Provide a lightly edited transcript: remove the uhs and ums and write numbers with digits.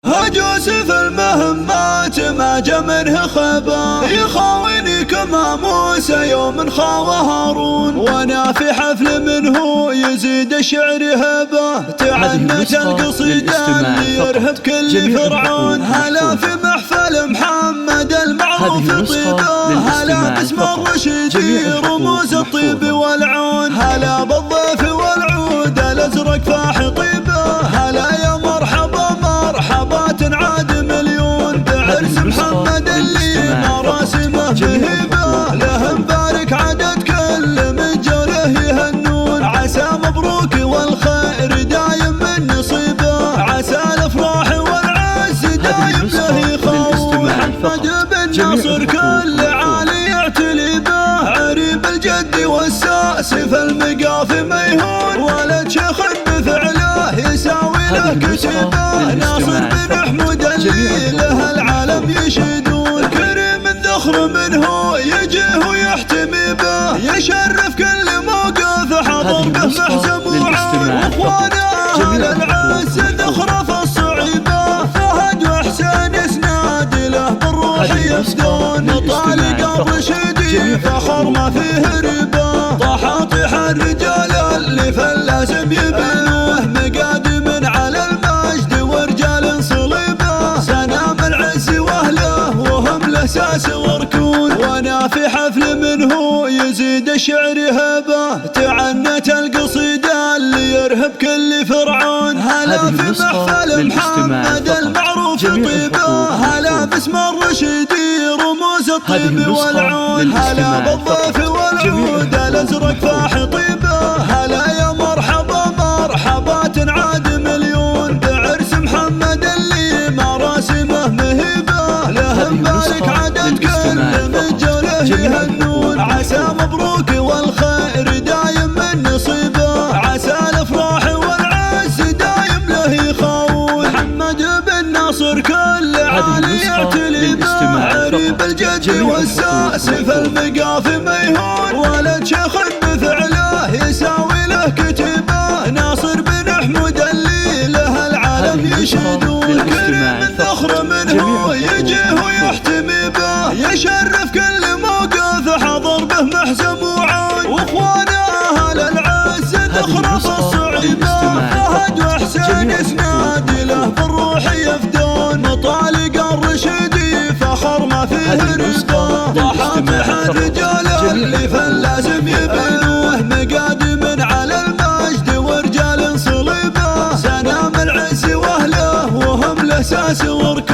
يوسف المهمات ما جا منه خبا، يخاوني كما موسى يوم خاوى هارون، وانا في حفل منه يزيد الشعر هبه، تعنت القصيدة اللي يرهب كل فرعون. هلا في محفل محمد المعروف طيبه، هلا باسم الرشيد رموز الطيب والعون، هلا بالضيف والعود الازرق فاح طيبه، هلا يا مرحبا مرحبات عاد مليون، بعرس محمد اللي مراسمه بهبه، له مبارك عدد كل من جوله يهنون، عسى مبروك والخير دايم من نصيبه، عسى الافراح والعز دايم له يخون. محمد بن ناصر كل عالي يعتلي به، عريب الجد والساس في المقاف ما يهون، ولد شيخ بفعله يساوي له كتبه، ناصر بن حمود اللي له العالم يشهدون، كريم الذخر منه يجيه ويحتمي به، يشرف كل موقف حضر به محزم وعون، واخوانه اهل العز ذخره في الصعيبه، فهد وحسين يسناد له بالروح يفدون، طالق الرشيدي فخر ما فيه ربا، طحاطح الرجال اللي فلازم يبنوه، مقادم على المجد ورجال صليبه، سنام العز واهله وهم الاساس وركون، وانا في حفل منه يزيد الشعر هبه، تعنت القصيده اللي يرهب كل فرعون، هلا في محفل محمد المعروف طيبه، هلا باسم الرشيدي رموز الطيب والعون، هلا بالضيف والعود الازرق فاح طيبه، هلا يا مرحبا مرحبات عاد مليون، بعرس محمد اللي مراسمه مهبه، له مبارك عدد كل من جوله يهنون، عسى مبروك والخير دايم من نصيبه، عسى الافراح والعز دايم له يخون. محمد بن ناصر كل عالي يعتلي به، عريب الجد والساس في المقاف ما يهون، ولد شيخ بفعله يساوي له كتبه، ناصر بن حمود اللي له العالم يشهدون، كريم الذخر منه يجيه ويحتمي به، يشرف كل موقف حضر به محزم وعون، واخوانه اهل العز ذخره في الصعيبه، فهد وحسين يسناد له بالروح يفدون، مطالق الرشيدي فخر ما فيه ربا، طحاطح الرجال اللي فلازم يبنوه، مقادم على المجد ورجال صليبه، سنام العز واهله وهم الاساس وركون.